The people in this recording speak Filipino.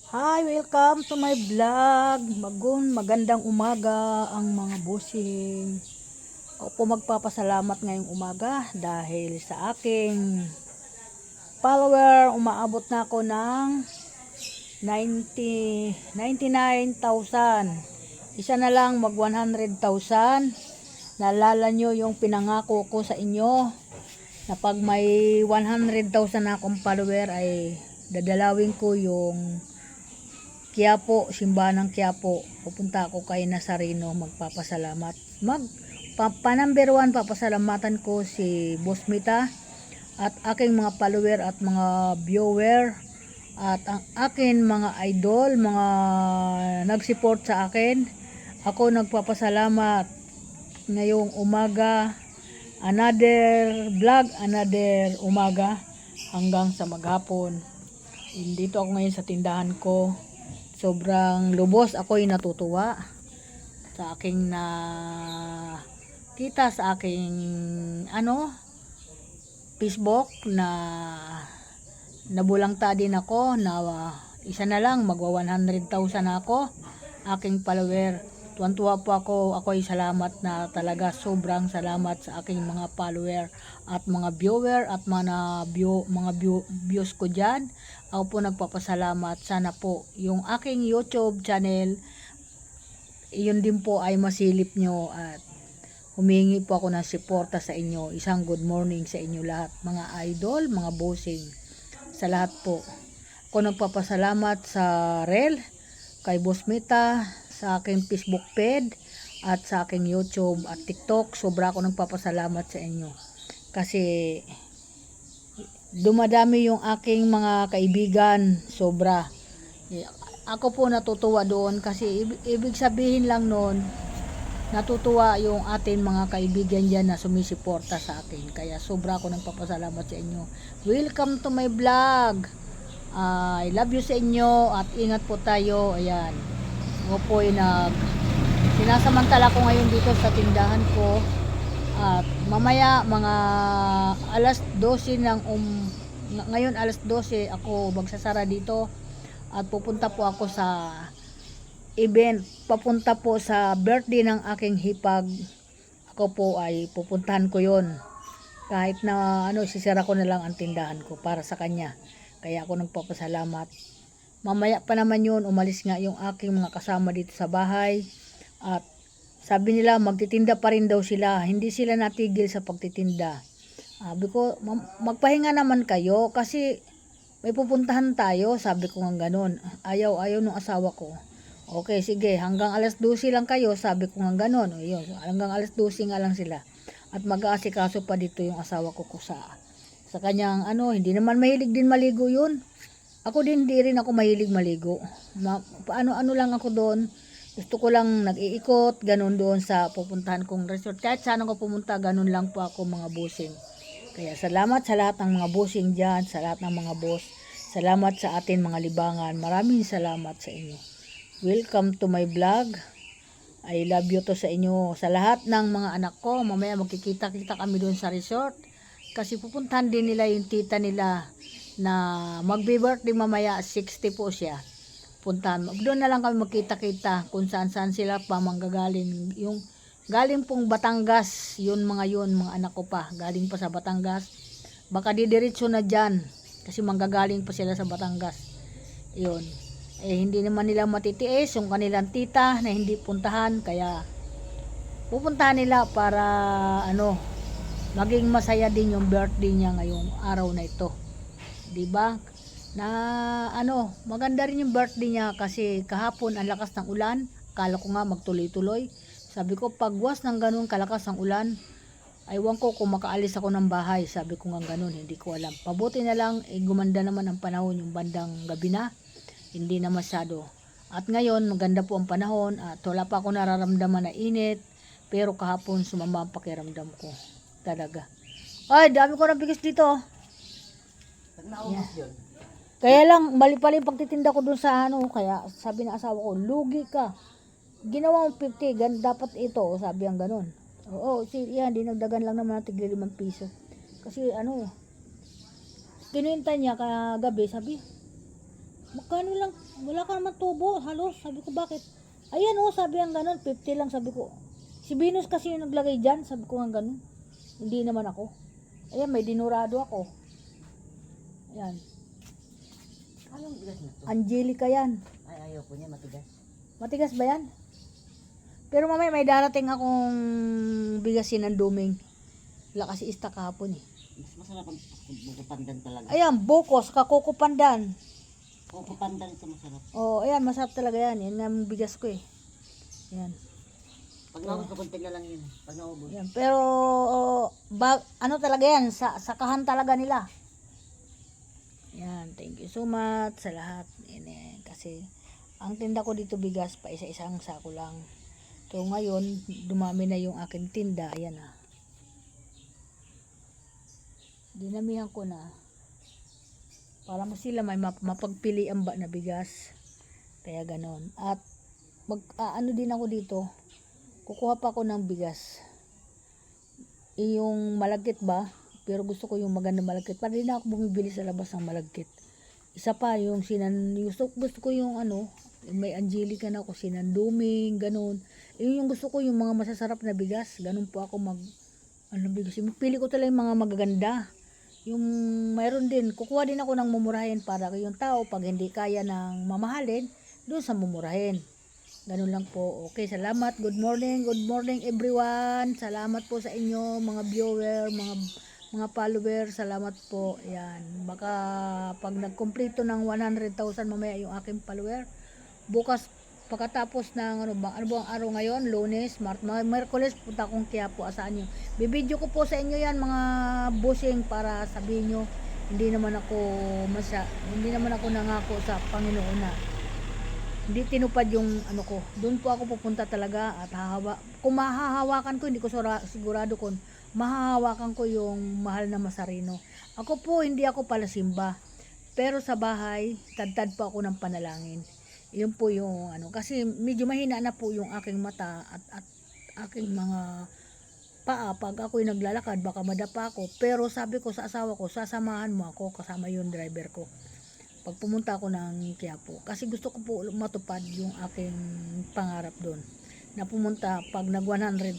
Hi, welcome to my vlog. Magandang umaga ang mga busing. Ako po magpapasalamat ngayong umaga dahil sa aking follower, umaabot na ako ng 99,000. Isa na lang mag 100,000. Naalala nyo yung pinangako ko sa inyo na pag may 100,000 na akong follower ay dadalawin ko yung Quiapo, simbahan ng Quiapo. Pupunta ako kay Nazareno, magpapasalamat. Number 1, papasalamatan ko si Boss Mita at aking mga follower at mga viewer at ang akin mga idol, mga nag-support sa akin. Ako nagpapasalamat ngayong umaga. Another vlog, another umaga hanggang sa maghapon. Dito ako ngayon sa tindahan ko. Sobrang lubos ako'y natutuwa sa aking na kita sa aking Facebook na nabulangta din ako na isa na lang magwa 100,000 na ako aking follower. Tuwan-tuwa po ako'y salamat na talaga, sobrang salamat sa aking mga follower at mga viewer at mga views ko dyan. Ako po nagpapasalamat. Sana po yung aking YouTube channel, yun din po ay masilip nyo at humingi po ako ng suporta sa inyo. Isang good morning sa inyo lahat, mga idol, mga bossing, sa lahat po. Ako nagpapasalamat sa Rel, kay Boss Mita, sa aking Facebook page at sa aking YouTube at TikTok. Sobra ako nagpapasalamat sa inyo kasi dumadami yung aking mga kaibigan, sobra. Ako po natutuwa doon kasi ibig sabihin lang noon, natutuwa yung ating mga kaibigan dyan na sumisiporta sa akin. Kaya sobra ako nagpapasalamat sa inyo. Welcome to my vlog. I love you sa inyo at ingat po tayo. Ayan. Ako po ay sinasamantala ko ngayon dito sa tindahan ko. At mamaya mga alas 12 ngayon alas 12 ako magsasara dito at pupunta po ako sa event, papunta po sa birthday ng aking hipag. Ako po ay pupuntahan ko yon, kahit na sisira ko na lang ang tindahan ko para sa kanya. Kaya ako nagpapasalamat. Mamaya pa naman yun, umalis nga yung aking mga kasama dito sa bahay at sabi nila magtitinda pa rin daw sila, hindi sila natigil sa pagtitinda. Sabi ko, magpahinga naman kayo kasi may pupuntahan tayo, sabi ko nga ganun. Ayaw nung asawa ko. Okay, sige, hanggang alas 12 lang kayo, sabi ko nga ganun. O yun, hanggang alas 12 nga lang sila. At mag-aasikaso pa dito yung asawa ko sa kanyang hindi naman mahilig din maligo yun. Ako din, hindi rin ako mahilig maligo. Ano lang ako doon. Gusto ko lang nag-iikot, ganun doon sa pupuntahan kong resort. Kahit saan ako pumunta, ganun lang po ako mga bossing. Kaya salamat sa lahat ng mga bossing dyan, sa lahat ng mga boss. Salamat sa atin mga libangan. Maraming salamat sa inyo. Welcome to my vlog. I love you to sa inyo. Sa lahat ng mga anak ko, mamaya magkikita-kita kami doon sa resort. Kasi pupuntahan din nila yung tita nila na magbe-birthday mamaya, 60 po siya. Puntahan. Doon na lang kami magkita-kita kung saan-saan sila pa manggagaling. Yung galing pong Batangas, mga anak ko pa, galing pa sa Batangas. Baka didiretso na dyan kasi manggagaling pa sila sa Batangas. Yun. Hindi naman nila matitiis yung kanilang tita na hindi puntahan, kaya pupuntahan nila para maging masaya din yung birthday niya ngayong araw na ito. 'Di ba? Na maganda rin yung birthday niya kasi kahapon ang lakas ng ulan. Akala ko nga magtuloy-tuloy. Sabi ko pagwas ng ganun kalakas ng ulan, aywan ko kung makaalis ako ng bahay. Sabi ko nga ganun, hindi ko alam. Pabuti na lang gumanda naman ang panahon yung bandang gabi na. Hindi na masyado. At ngayon maganda po ang panahon at wala pa ako nararamdaman na init. Pero kahapon sumama ang pakiramdam ko. Talaga. Ay, dami ko na bigas dito. Yeah. Kaya lang, mali pala yung pagtitinda ko dun sa kaya sabi ng asawa ko, lugi ka. Ginawa mo 50, dapat ito, sabi ang ganun. Oo, yan, dinagdagan lang naman natin 5 piso. Kasi kinuwenta niya kagabi, sabi, Magkano lang, wala ka naman tubo, halos. Sabi ko, bakit? Ayan oh, sabi ang ganun, 50 lang, sabi ko. Si Venus kasi yung naglagay dyan, sabi ko nga ganun. Hindi naman ako. Ayan, may dinurado ako. Ayan, Anong bigas na to? Angelica yan. Ay, ayaw po niya, matigas. Matigas ba yan? Pero mamaya may darating akong bigasin ng duming. Wala kasi ista kahapon eh. Mas masarap ang kukupandan talaga. Ayan, bukos, kakukupandan. Kukupandan ito masarap. Oh, ayan, masarap talaga yan. Yan nga ang bigas ko eh. Ayan. Pag naubos ko, konti na lang yun. Pag naubos. Ayan. Pero, ano talaga yan, sakahan talaga nila. Ayan, thank you so much sa lahat. Ayan, eh, kasi, ang tinda ko dito bigas, pa isa-isang sako lang. So, ngayon, dumami na yung aking tinda. Ayan ah. Dinamihan ko na. Para mo sila may mapagpilian ba na bigas. Kaya ganon. At, ano din ako dito, kukuha pa ako ng bigas. Yung malagkit ba? Pero gusto ko yung maganda malagkit. Para din ako bumibili sa labas ng malagkit. Isa pa, yung gusto ko yung ano, may Angelica na ako, sinanduming, ganon. Yung gusto ko yung mga masasarap na bigas. Ganon po ako bigas. Pili ko talaga yung mga magaganda. Yung mayroon din, kukuha din ako ng mumurahin para yung tao, pag hindi kaya ng mamahalin, doon sa mumurahin. Ganun lang po. Okay, salamat. Good morning everyone. Salamat po sa inyo, mga viewer, mga follower. Salamat po. Ayan. Baka pag nagkumpleto ng 100,000 mamaya yung aking follower, bukas pagkatapos ng ano bang araw ngayon, Lunes, Miyerkules, punta akong Quiapo, asahan nyo. Bibidyo ko po sa inyo yan mga bossing para sabihin nyo, hindi naman ako nangako sa Panginoon na hindi tinupad yung ano ko. Doon po ako pupunta talaga at kung mahahawakan ko, hindi ko sigurado kung mahahawakan ko yung mahal na Masarino. Ako po, hindi ako palasimba. Pero sa bahay, tad po ako ng panalangin. Yun po yung ano, kasi medyo mahina na po yung aking mata at aking mga paa. Pag ako'y naglalakad, baka madapa ako. Pero sabi ko sa asawa ko, sasamahan mo ako, kasama yung driver ko. Pag pumunta ako ng Quiapo. Kasi gusto ko po matupad yung aking pangarap doon. Na pumunta pag nag 100